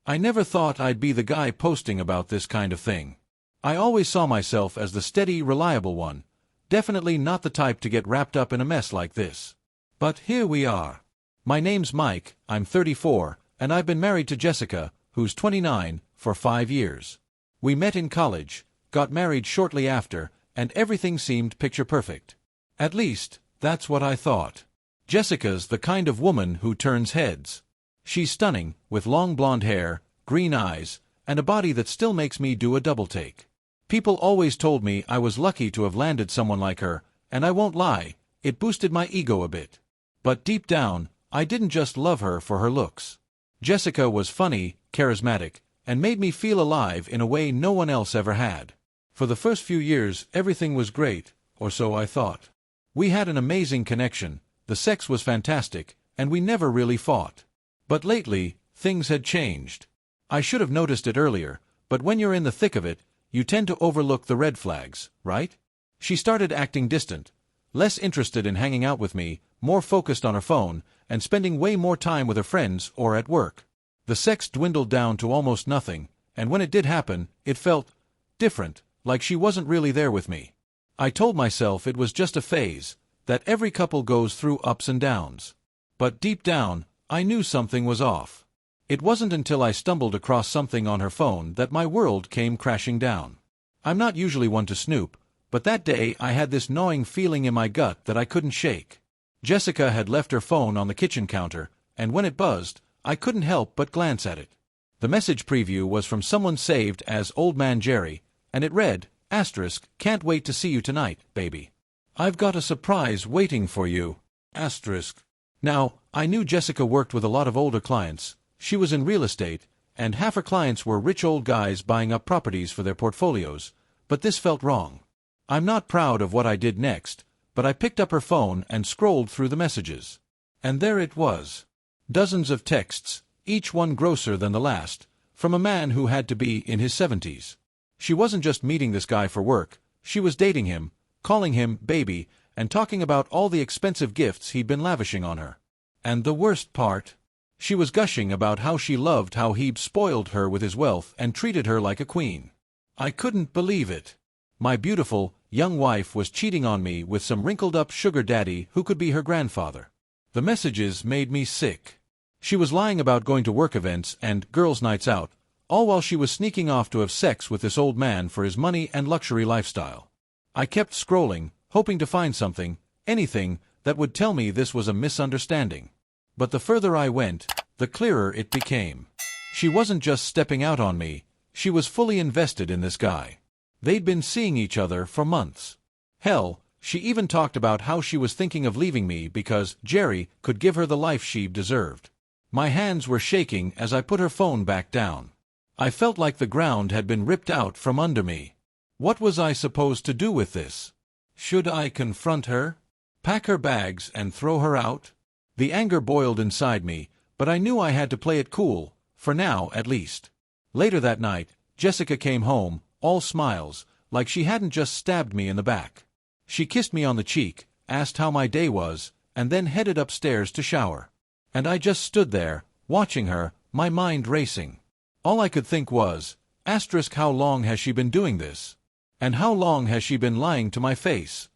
I never thought I'd be the guy posting about this kind of thing. I always saw myself as the steady, reliable one, definitely not the type to get wrapped up in a mess like this. But here we are. My name's Mike, I'm 34, and I've been married to Jessica, who's 29, for 5 years. We met in college, got married shortly after, and everything seemed picture perfect. At least, that's what I thought. Jessica's the kind of woman who turns heads. She's stunning, with long blonde hair, green eyes, and a body that still makes me do a double take. People always told me I was lucky to have landed someone like her, and I won't lie, it boosted my ego a bit. But deep down, I didn't just love her for her looks. Jessica was funny, charismatic, and made me feel alive in a way no one else ever had. For the first few years, everything was great, or so I thought. We had an amazing connection, the sex was fantastic, and we never really fought. But lately, things had changed. I should have noticed it earlier, but when you're in the thick of it, you tend to overlook the red flags, right? She started acting distant, less interested in hanging out with me, more focused on her phone, and spending way more time with her friends or at work. The sex dwindled down to almost nothing, and when it did happen, it felt different, like she wasn't really there with me. I told myself it was just a phase, that every couple goes through ups and downs. But deep down, I knew something was off. It wasn't until I stumbled across something on her phone that my world came crashing down. I'm not usually one to snoop, but that day I had this gnawing feeling in my gut that I couldn't shake. Jessica had left her phone on the kitchen counter, and when it buzzed, I couldn't help but glance at it. The message preview was from someone saved as Old Man Jerry, and it read, *, can't wait to see you tonight, baby. I've got a surprise waiting for you, *. Now, I knew Jessica worked with a lot of older clients. She was in real estate, and half her clients were rich old guys buying up properties for their portfolios, but this felt wrong. I'm not proud of what I did next, but I picked up her phone and scrolled through the messages. And there it was. Dozens of texts, each one grosser than the last, from a man who had to be in his 70s. She wasn't just meeting this guy for work, she was dating him, calling him baby, and talking about all the expensive gifts he'd been lavishing on her. And the worst part? She was gushing about how she loved how he'd spoiled her with his wealth and treated her like a queen. I couldn't believe it. My beautiful, young wife was cheating on me with some wrinkled-up sugar daddy who could be her grandfather. The messages made me sick. She was lying about going to work events and girls' nights out, all while she was sneaking off to have sex with this old man for his money and luxury lifestyle. I kept scrolling, hoping to find something, anything, that would tell me this was a misunderstanding. But the further I went, the clearer it became. She wasn't just stepping out on me, she was fully invested in this guy. They'd been seeing each other for months. Hell, she even talked about how she was thinking of leaving me because Jerry could give her the life she deserved. My hands were shaking as I put her phone back down. I felt like the ground had been ripped out from under me. What was I supposed to do with this? Should I confront her? Pack her bags and throw her out? The anger boiled inside me, but I knew I had to play it cool, for now at least. Later that night, Jessica came home, all smiles, like she hadn't just stabbed me in the back. She kissed me on the cheek, asked how my day was, and then headed upstairs to shower. And I just stood there, watching her, my mind racing. All I could think was, *, how long has she been doing this? And how long has she been lying to my face?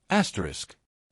*.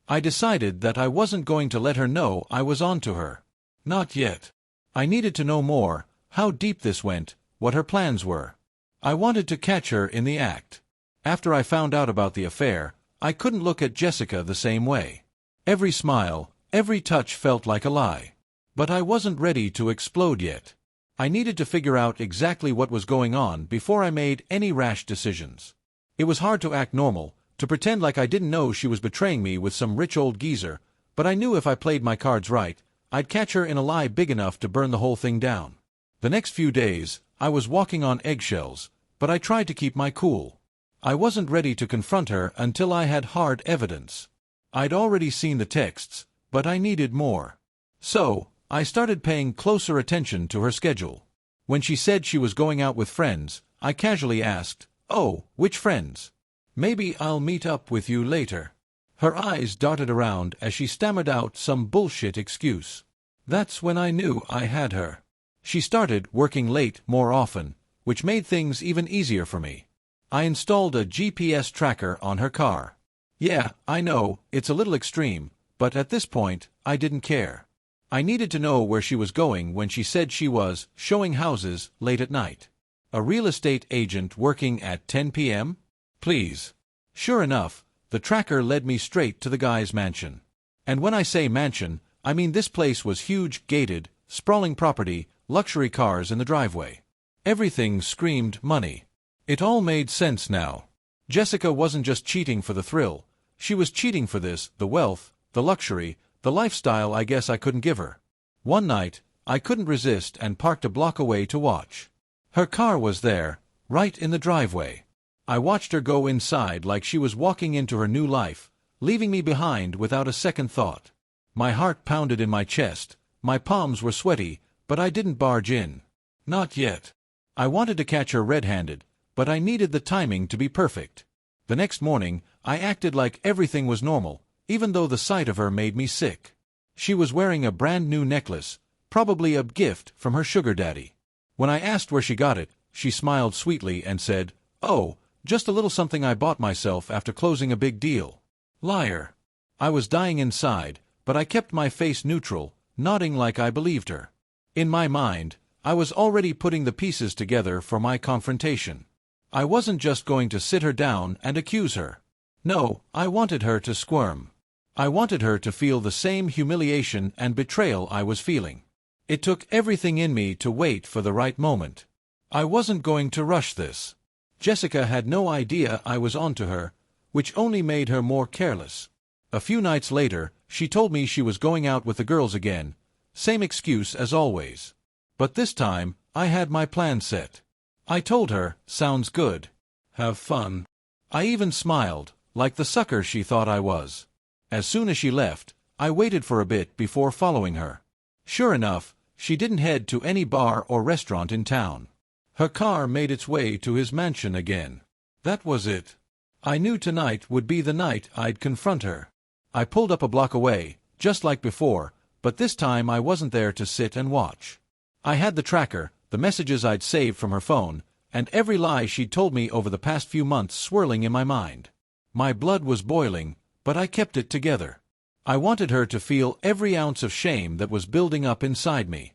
I decided that I wasn't going to let her know I was on to her. Not yet. I needed to know more, how deep this went, what her plans were. I wanted to catch her in the act. After I found out about the affair, I couldn't look at Jessica the same way. Every smile, every touch felt like a lie. But I wasn't ready to explode yet. I needed to figure out exactly what was going on before I made any rash decisions. It was hard to act normal, to pretend like I didn't know she was betraying me with some rich old geezer, but I knew if I played my cards right, I'd catch her in a lie big enough to burn the whole thing down. The next few days, I was walking on eggshells, but I tried to keep my cool. I wasn't ready to confront her until I had hard evidence. I'd already seen the texts, but I needed more. So, I started paying closer attention to her schedule. When she said she was going out with friends, I casually asked, "Oh, which friends? Maybe I'll meet up with you later." Her eyes darted around as she stammered out some bullshit excuse. That's when I knew I had her. She started working late more often, which made things even easier for me. I installed a GPS tracker on her car. Yeah, I know, it's a little extreme, but at this point, I didn't care. I needed to know where she was going when she said she was showing houses late at night. A real estate agent working at 10 p.m.? Please. Sure enough, the tracker led me straight to the guy's mansion. And when I say mansion, I mean this place was huge, gated, sprawling property, luxury cars in the driveway. Everything screamed money. It all made sense now. Jessica wasn't just cheating for the thrill. She was cheating for this, the wealth, the luxury, the lifestyle I guess I couldn't give her. One night, I couldn't resist and parked a block away to watch. Her car was there, right in the driveway. I watched her go inside like she was walking into her new life, leaving me behind without a second thought. My heart pounded in my chest, my palms were sweaty, but I didn't barge in. Not yet. I wanted to catch her red-handed, but I needed the timing to be perfect. The next morning, I acted like everything was normal, even though the sight of her made me sick. She was wearing a brand new necklace, probably a gift from her sugar daddy. When I asked where she got it, she smiled sweetly and said, "Oh, just a little something I bought myself after closing a big deal." Liar. I was dying inside, but I kept my face neutral, nodding like I believed her. In my mind, I was already putting the pieces together for my confrontation. I wasn't just going to sit her down and accuse her. No, I wanted her to squirm. I wanted her to feel the same humiliation and betrayal I was feeling. It took everything in me to wait for the right moment. I wasn't going to rush this. Jessica had no idea I was onto her, which only made her more careless. A few nights later, she told me she was going out with the girls again. Same excuse as always. But this time, I had my plan set. I told her, "Sounds good. Have fun." I even smiled, like the sucker she thought I was. As soon as she left, I waited for a bit before following her. Sure enough, she didn't head to any bar or restaurant in town. Her car made its way to his mansion again. That was it. I knew tonight would be the night I'd confront her. I pulled up a block away, just like before, but this time I wasn't there to sit and watch. I had the tracker, the messages I'd saved from her phone, and every lie she'd told me over the past few months swirling in my mind. My blood was boiling, but I kept it together. I wanted her to feel every ounce of shame that was building up inside me.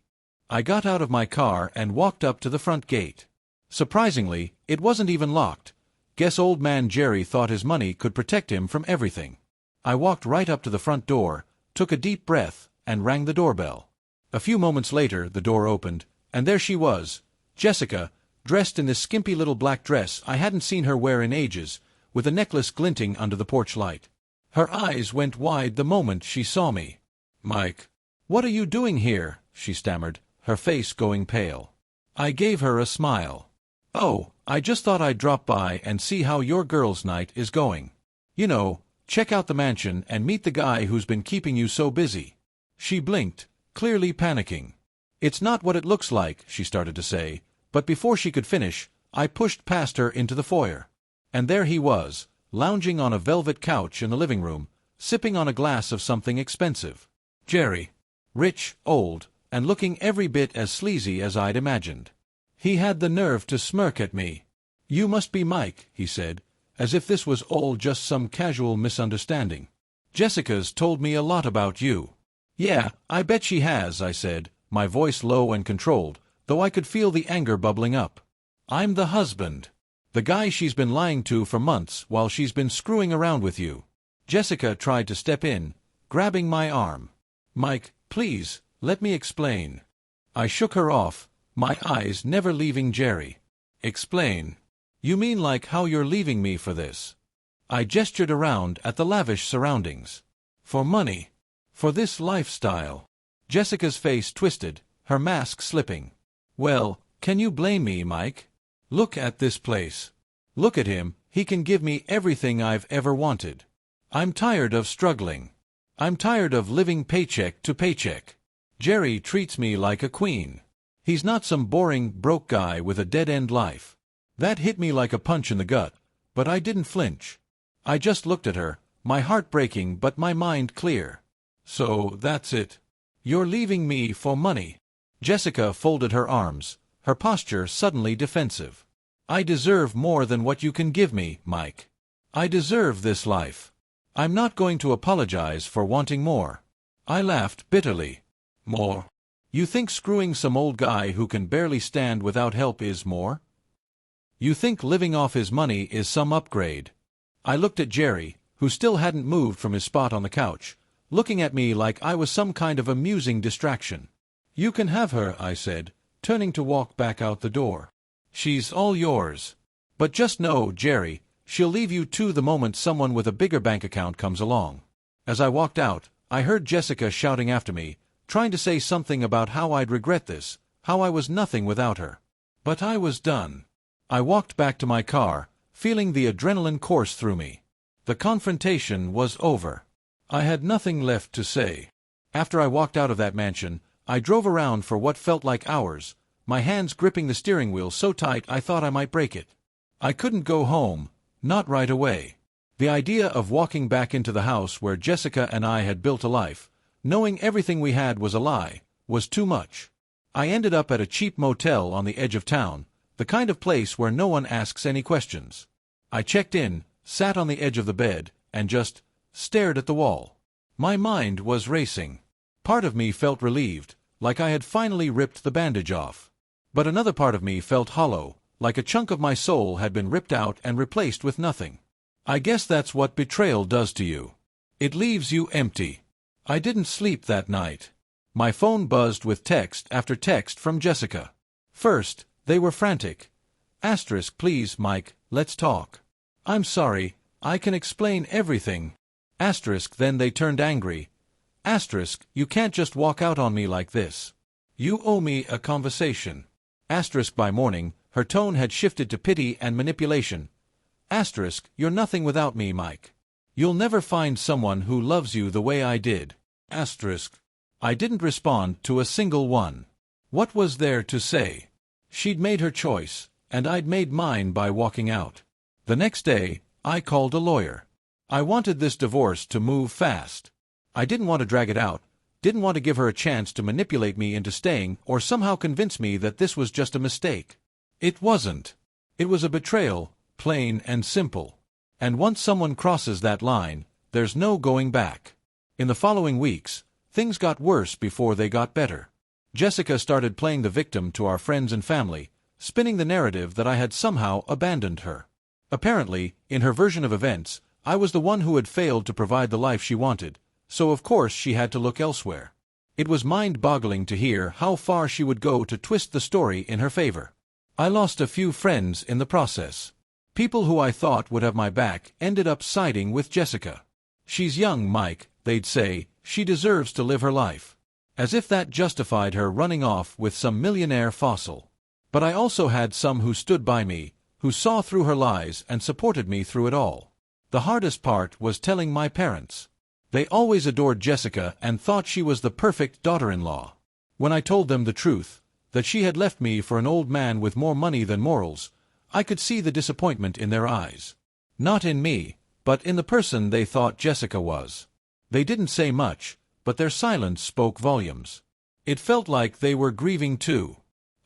I got out of my car and walked up to the front gate. Surprisingly, it wasn't even locked. Guess old man Jerry thought his money could protect him from everything. I walked right up to the front door, took a deep breath, and rang the doorbell. A few moments later, the door opened, and there she was, Jessica, dressed in this skimpy little black dress I hadn't seen her wear in ages, with a necklace glinting under the porch light. Her eyes went wide the moment she saw me. "Mike, what are you doing here?" she stammered, her face going pale. I gave her a smile. "Oh, I just thought I'd drop by and see how your girls' night is going. You know, check out the mansion and meet the guy who's been keeping you so busy." She blinked, clearly panicking. "It's not what it looks like," she started to say, but before she could finish, I pushed past her into the foyer. And there he was, lounging on a velvet couch in the living room, sipping on a glass of something expensive. Jerry. Rich, old, and looking every bit as sleazy as I'd imagined. He had the nerve to smirk at me. "You must be Mike," he said, as if this was all just some casual misunderstanding. "Jessica's told me a lot about you." "Yeah, I bet she has," I said, my voice low and controlled, though I could feel the anger bubbling up. "I'm the husband. The guy she's been lying to for months while she's been screwing around with you." Jessica tried to step in, grabbing my arm. "Mike, please, let me explain." I shook her off, my eyes never leaving Jerry. "Explain? You mean like how you're leaving me for this?" I gestured around at the lavish surroundings. "For money. For this lifestyle." Jessica's face twisted, her mask slipping. "Well, can you blame me, Mike? Look at this place. Look at him, he can give me everything I've ever wanted. I'm tired of struggling. I'm tired of living paycheck to paycheck. Jerry treats me like a queen. He's not some boring, broke guy with a dead-end life." That hit me like a punch in the gut, but I didn't flinch. I just looked at her, my heart breaking but my mind clear. "So, that's it. You're leaving me for money." Jessica folded her arms, her posture suddenly defensive. I deserve more than what you can give me, Mike. I deserve this life. I'm not going to apologize for wanting more. I laughed bitterly. More? You think screwing some old guy who can barely stand without help is more? You think living off his money is some upgrade? I looked at Jerry, who still hadn't moved from his spot on the couch, looking at me like I was some kind of amusing distraction. You can have her, I said, turning to walk back out the door. She's all yours. But just know, Jerry, she'll leave you too the moment someone with a bigger bank account comes along. As I walked out, I heard Jessica shouting after me, trying to say something about how I'd regret this, how I was nothing without her. But I was done. I walked back to my car, feeling the adrenaline course through me. The confrontation was over. I had nothing left to say. After I walked out of that mansion, I drove around for what felt like hours, my hands gripping the steering wheel so tight I thought I might break it. I couldn't go home, not right away. The idea of walking back into the house where Jessica and I had built a life, knowing everything we had was a lie, was too much. I ended up at a cheap motel on the edge of town, the kind of place where no one asks any questions. I checked in, sat on the edge of the bed, and just stared at the wall. My mind was racing. Part of me felt relieved, like I had finally ripped the bandage off. But another part of me felt hollow, like a chunk of my soul had been ripped out and replaced with nothing. I guess that's what betrayal does to you. It leaves you empty. I didn't sleep that night. My phone buzzed with text after text from Jessica. First, they were frantic. Please, Mike, let's talk. I'm sorry, I can explain everything. Then they turned angry. You can't just walk out on me like this. You owe me a conversation. By morning, her tone had shifted to pity and manipulation. You're nothing without me, Mike. You'll never find someone who loves you the way I did. I didn't respond to a single one. What was there to say? She'd made her choice, and I'd made mine by walking out. The next day, I called a lawyer. I wanted this divorce to move fast. I didn't want to drag it out, didn't want to give her a chance to manipulate me into staying or somehow convince me that this was just a mistake. It wasn't. It was a betrayal, plain and simple. And once someone crosses that line, there's no going back. In the following weeks, things got worse before they got better. Jessica started playing the victim to our friends and family, spinning the narrative that I had somehow abandoned her. Apparently, in her version of events, I was the one who had failed to provide the life she wanted, so of course she had to look elsewhere. It was mind-boggling to hear how far she would go to twist the story in her favor. I lost a few friends in the process. People who I thought would have my back ended up siding with Jessica. She's young, Mike, they'd say, she deserves to live her life. As if that justified her running off with some millionaire fossil. But I also had some who stood by me, who saw through her lies and supported me through it all. The hardest part was telling my parents. They always adored Jessica and thought she was the perfect daughter-in-law. When I told them the truth, that she had left me for an old man with more money than morals, I could see the disappointment in their eyes. Not in me, but in the person they thought Jessica was. They didn't say much, but their silence spoke volumes. It felt like they were grieving too.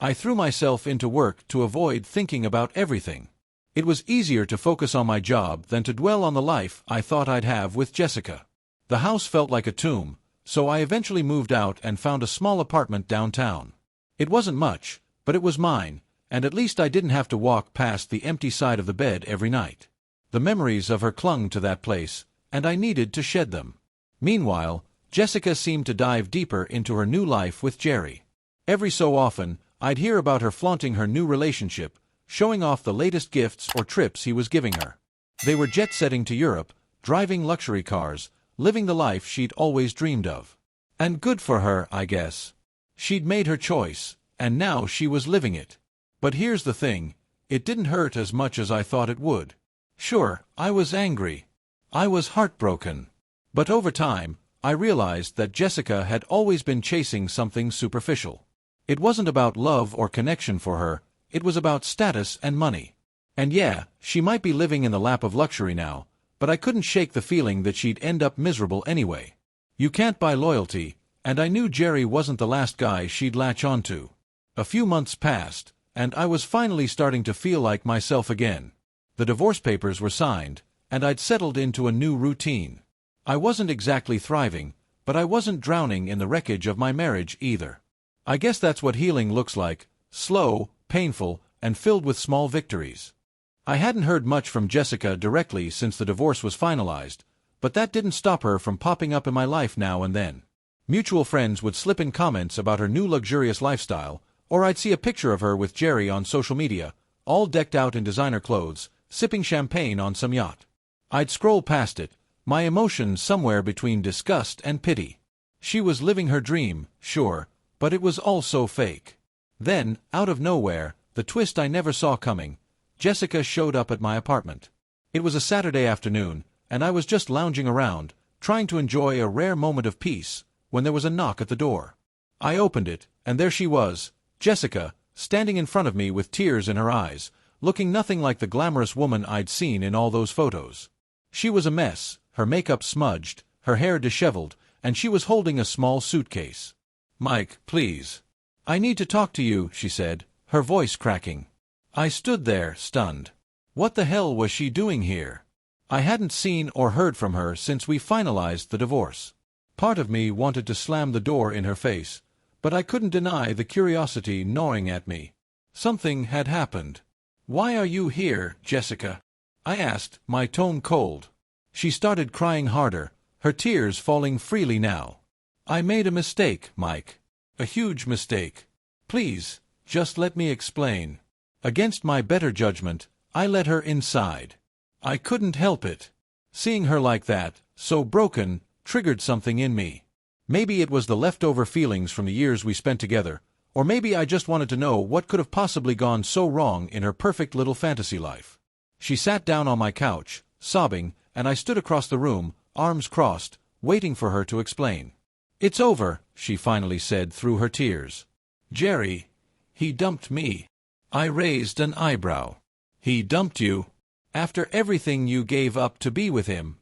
I threw myself into work to avoid thinking about everything. It was easier to focus on my job than to dwell on the life I thought I'd have with Jessica. The house felt like a tomb, so I eventually moved out and found a small apartment downtown. It wasn't much, but it was mine, and at least I didn't have to walk past the empty side of the bed every night. The memories of her clung to that place, and I needed to shed them. Meanwhile, Jessica seemed to dive deeper into her new life with Jerry. Every so often, I'd hear about her flaunting her new relationship, showing off the latest gifts or trips he was giving her. They were jet-setting to Europe, driving luxury cars, living the life she'd always dreamed of. And good for her, I guess. She'd made her choice, and now she was living it. But here's the thing, it didn't hurt as much as I thought it would. Sure, I was angry. I was heartbroken. But over time, I realized that Jessica had always been chasing something superficial. It wasn't about love or connection for her, it was about status and money. And yeah, she might be living in the lap of luxury now, but I couldn't shake the feeling that she'd end up miserable anyway. You can't buy loyalty, And I knew Jerry wasn't the last guy she'd latch onto. A few months passed, and I was finally starting to feel like myself again. The divorce papers were signed, and I'd settled into a new routine. I wasn't exactly thriving, but I wasn't drowning in the wreckage of my marriage either. I guess that's what healing looks like: slow, painful, and filled with small victories. I hadn't heard much from Jessica directly since the divorce was finalized, but that didn't stop her from popping up in my life now and then. Mutual friends would slip in comments about her new luxurious lifestyle, or I'd see a picture of her with Jerry on social media, all decked out in designer clothes, sipping champagne on some yacht. I'd scroll past it, my emotions somewhere between disgust and pity. She was living her dream, sure, but it was all so fake. Then, out of nowhere, the twist I never saw coming, Jessica showed up at my apartment. It was a Saturday afternoon, and I was just lounging around, trying to enjoy a rare moment of peace, when there was a knock at the door. I opened it, and there she was, Jessica, standing in front of me with tears in her eyes, looking nothing like the glamorous woman I'd seen in all those photos. She was a mess, her makeup smudged, her hair disheveled, and she was holding a small suitcase. "Mike, please. I need to talk to you," she said, her voice cracking. I stood there, stunned. What the hell was she doing here? I hadn't seen or heard from her since we finalized the divorce. Part of me wanted to slam the door in her face, but I couldn't deny the curiosity gnawing at me. Something had happened. "Why are you here, Jessica?" I asked, my tone cold. She started crying harder, her tears falling freely now. "I made a mistake, Mike. A huge mistake. Please, just let me explain." Against my better judgment, I let her inside. I couldn't help it. Seeing her like that, so broken, triggered something in me. Maybe it was the leftover feelings from the years we spent together, or maybe I just wanted to know what could have possibly gone so wrong in her perfect little fantasy life. She sat down on my couch, sobbing, and I stood across the room, arms crossed, waiting for her to explain. "It's over," she finally said through her tears. "Jerry, he dumped me." I raised an eyebrow. "He dumped you? After everything you gave up to be with him?"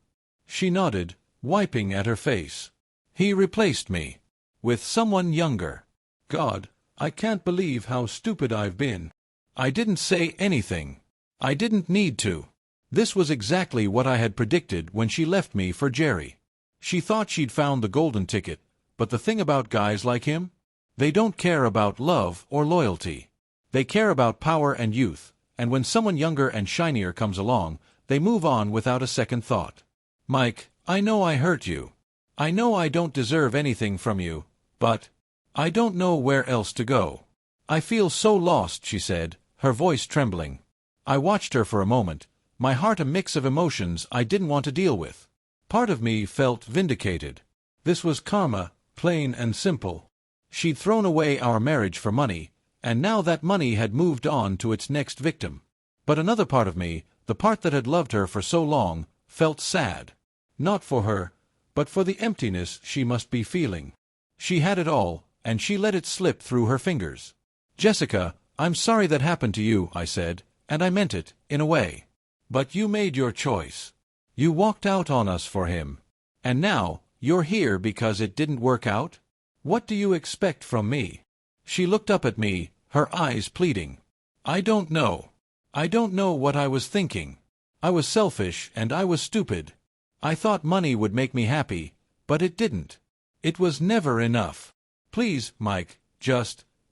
She nodded, wiping at her face. "He replaced me. With someone younger. God, I can't believe how stupid I've been. I didn't say anything. I didn't need to." This was exactly what I had predicted when she left me for Jerry. She thought she'd found the golden ticket, but the thing about guys like him? They don't care about love or loyalty. They care about power and youth, and when someone younger and shinier comes along, they move on without a second thought. "Mike, I know I hurt you. I know I don't deserve anything from you, but I don't know where else to go. I feel so lost," she said, her voice trembling. I watched her for a moment, my heart a mix of emotions I didn't want to deal with. Part of me felt vindicated. This was karma, plain and simple. She'd thrown away our marriage for money, and now that money had moved on to its next victim. But another part of me, the part that had loved her for so long, felt sad. Not for her, but for the emptiness she must be feeling. She had it all, and she let it slip through her fingers. "Jessica, I'm sorry that happened to you," I said, and I meant it, in a way. "But you made your choice. You walked out on us for him. And now, you're here because it didn't work out? What do you expect from me?" She looked up at me, her eyes pleading. "I don't know. I don't know what I was thinking. I was selfish and I was stupid. I thought money would make me happy, but it didn't. It was never enough. Please, Mike,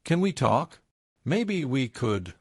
can we talk? Maybe we could."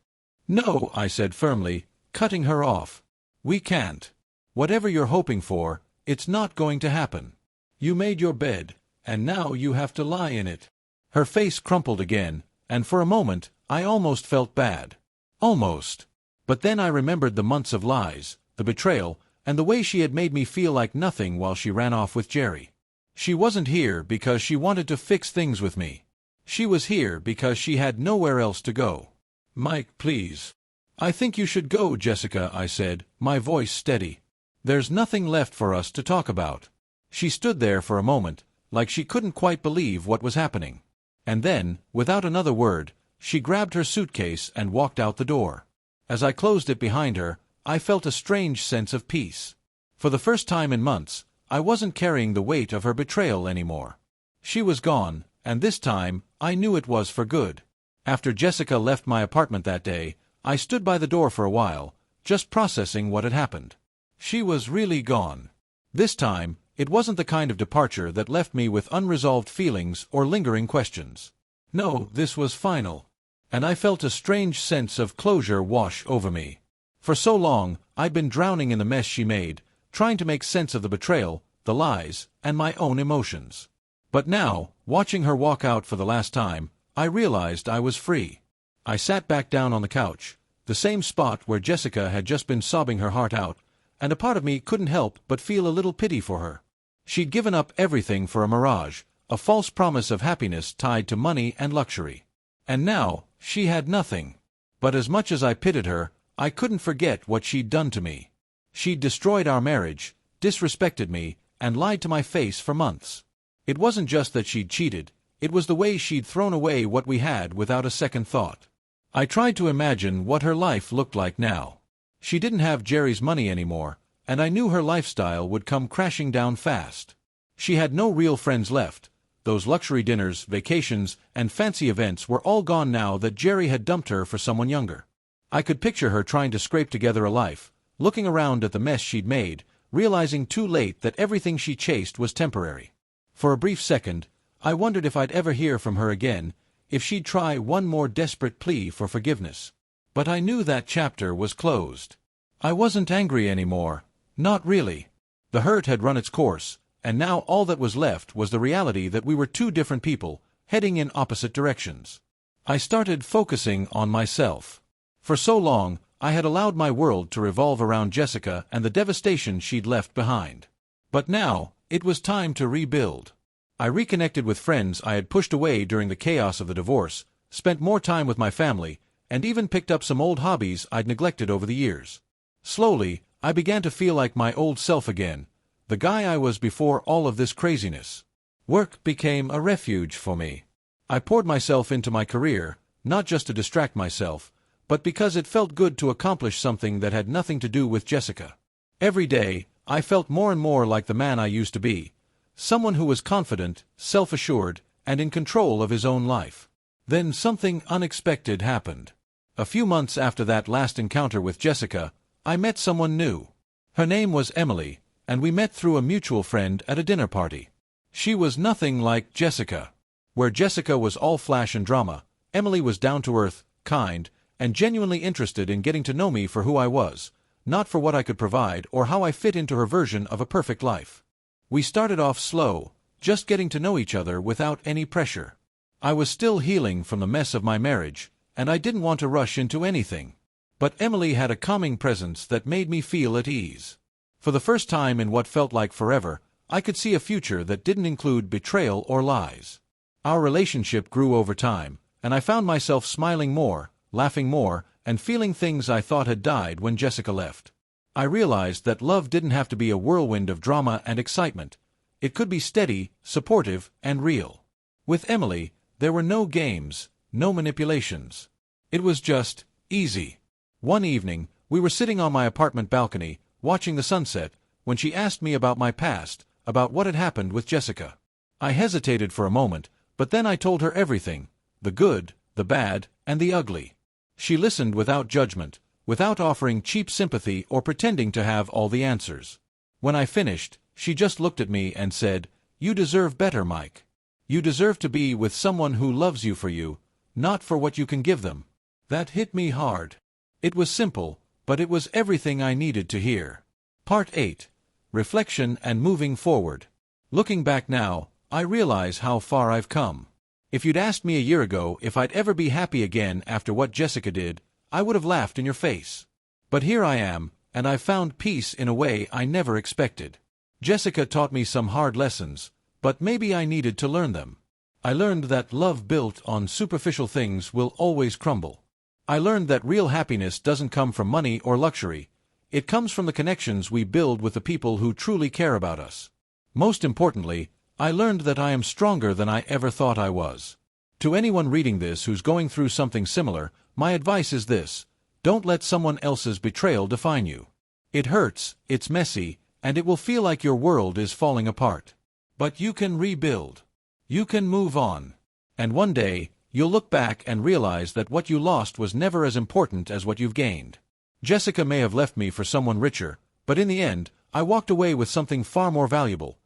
"No," I said firmly, cutting her off. "We can't. Whatever you're hoping for, it's not going to happen. You made your bed, and now you have to lie in it." Her face crumpled again, and for a moment, I almost felt bad. Almost. But then I remembered the months of lies, the betrayal, and the way she had made me feel like nothing while she ran off with Jerry. She wasn't here because she wanted to fix things with me. She was here because she had nowhere else to go. "Mike, please." "I think you should go, Jessica," I said, my voice steady. "There's nothing left for us to talk about." She stood there for a moment, like she couldn't quite believe what was happening. And then, without another word, she grabbed her suitcase and walked out the door. As I closed it behind her, I felt a strange sense of peace. For the first time in months, I wasn't carrying the weight of her betrayal anymore. She was gone, and this time, I knew it was for good. After Jessica left my apartment that day, I stood by the door for a while, just processing what had happened. She was really gone. This time, it wasn't the kind of departure that left me with unresolved feelings or lingering questions. No, this was final. And I felt a strange sense of closure wash over me. For so long, I'd been drowning in the mess she made, trying to make sense of the betrayal, the lies, and my own emotions. But now, watching her walk out for the last time, I realized I was free. I sat back down on the couch, the same spot where Jessica had just been sobbing her heart out, and a part of me couldn't help but feel a little pity for her. She'd given up everything for a mirage, a false promise of happiness tied to money and luxury. And now, she had nothing. But as much as I pitied her, I couldn't forget what she'd done to me. She'd destroyed our marriage, disrespected me, and lied to my face for months. It wasn't just that she'd cheated, it was the way she'd thrown away what we had without a second thought. I tried to imagine what her life looked like now. She didn't have Jerry's money anymore, and I knew her lifestyle would come crashing down fast. She had no real friends left. Those luxury dinners, vacations, and fancy events were all gone now that Jerry had dumped her for someone younger. I could picture her trying to scrape together a life, looking around at the mess she'd made, realizing too late that everything she chased was temporary. For a brief second, I wondered if I'd ever hear from her again, if she'd try one more desperate plea for forgiveness. But I knew that chapter was closed. I wasn't angry anymore. Not really. The hurt had run its course, and now all that was left was the reality that we were two different people, heading in opposite directions. I started focusing on myself. For so long, I had allowed my world to revolve around Jessica and the devastation she'd left behind. But now, it was time to rebuild. I reconnected with friends I had pushed away during the chaos of the divorce, spent more time with my family, and even picked up some old hobbies I'd neglected over the years. Slowly, I began to feel like my old self again, the guy I was before all of this craziness. Work became a refuge for me. I poured myself into my career, not just to distract myself, but because it felt good to accomplish something that had nothing to do with Jessica. Every day, I felt more and more like the man I used to be, someone who was confident, self-assured, and in control of his own life. Then something unexpected happened. A few months after that last encounter with Jessica, I met someone new. Her name was Emily, and we met through a mutual friend at a dinner party. She was nothing like Jessica. Where Jessica was all flash and drama, Emily was down-to-earth, kind, and genuinely interested in getting to know me for who I was, not for what I could provide or how I fit into her version of a perfect life. We started off slow, just getting to know each other without any pressure. I was still healing from the mess of my marriage, and I didn't want to rush into anything. But Emily had a calming presence that made me feel at ease. For the first time in what felt like forever, I could see a future that didn't include betrayal or lies. Our relationship grew over time, and I found myself smiling more, laughing more, and feeling things I thought had died when Jessica left. I realized that love didn't have to be a whirlwind of drama and excitement. It could be steady, supportive, and real. With Emily, there were no games, no manipulations. It was just easy. One evening, we were sitting on my apartment balcony, watching the sunset, when she asked me about my past, about what had happened with Jessica. I hesitated for a moment, but then I told her everything, the good, the bad, and the ugly. She listened without judgment, without offering cheap sympathy or pretending to have all the answers. When I finished, she just looked at me and said, "You deserve better, Mike. You deserve to be with someone who loves you for you, not for what you can give them." That hit me hard. It was simple, but it was everything I needed to hear. Part 8. Reflection and Moving Forward. Looking back now, I realize how far I've come. If you'd asked me a year ago if I'd ever be happy again after what Jessica did, I would have laughed in your face. But here I am, and I've found peace in a way I never expected. Jessica taught me some hard lessons, but maybe I needed to learn them. I learned that love built on superficial things will always crumble. I learned that real happiness doesn't come from money or luxury. It comes from the connections we build with the people who truly care about us. Most importantly, I learned that I am stronger than I ever thought I was. To anyone reading this who's going through something similar, my advice is this: don't let someone else's betrayal define you. It hurts, it's messy, and it will feel like your world is falling apart. But you can rebuild. You can move on. And one day, you'll look back and realize that what you lost was never as important as what you've gained. Jessica may have left me for someone richer, but in the end, I walked away with something far more valuable.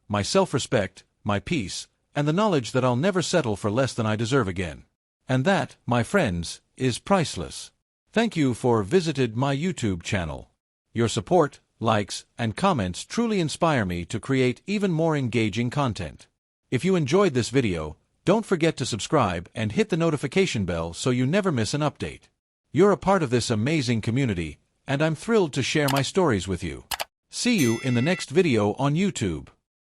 My self-respect, my peace, and the knowledge that I'll never settle for less than I deserve again. And that, my friends, is priceless. Thank you for visited my YouTube channel. Your support, likes, and comments truly inspire me to create even more engaging content. If you enjoyed this video, don't forget to subscribe and hit the notification bell so you never miss an update. You're a part of this amazing community, and I'm thrilled to share my stories with you. See you in the next video on YouTube.